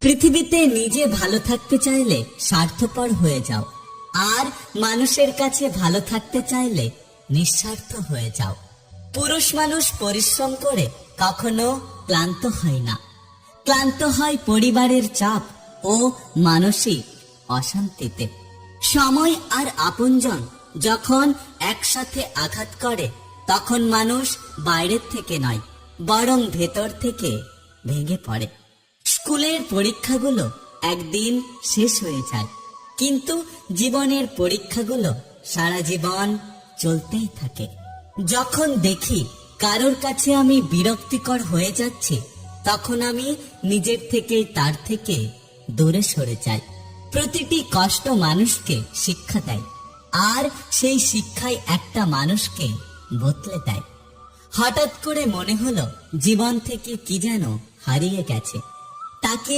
পৃথিবীতে নিজে ভালো থাকতে চাইলে স্বার্থপর হয়ে যাও, আর মানুষের কাছে ভালো থাকতে চাইলে নিঃস্বার্থ হয়ে যাও। পুরুষ মানুষ পরিশ্রম করে কখনো ক্লান্ত হয় না। ক্লান্ত হয় পরিবারের চাপ ও মানসিক অশান্তিতে। সময় আর আপনজন যখন একসাথে আঘাত করে, তখন মানুষ বাইরের থেকে নয়, বরং ভেতর থেকে ভেঙে পড়ে। স্কুলের পরীক্ষাগুলো একদিন শেষ হয়ে যায়, কিন্তু জীবনের পরীক্ষাগুলো সারা জীবন চলতেই থাকে। যখন দেখি কারোর কাছে আমি বিরক্তিকর হয়ে যাচ্ছি, তখন আমি নিজের থেকে তার থেকে দূরে সরে যাই। প্রতিটি কষ্ট মানুষকে শিক্ষা দেয়, আর সেই শিক্ষাই একটা মানুষকে বদলে দেয়। হঠাৎ করে মনে হলো জীবন থেকে কি যেন হারিয়ে গেছে। তাকে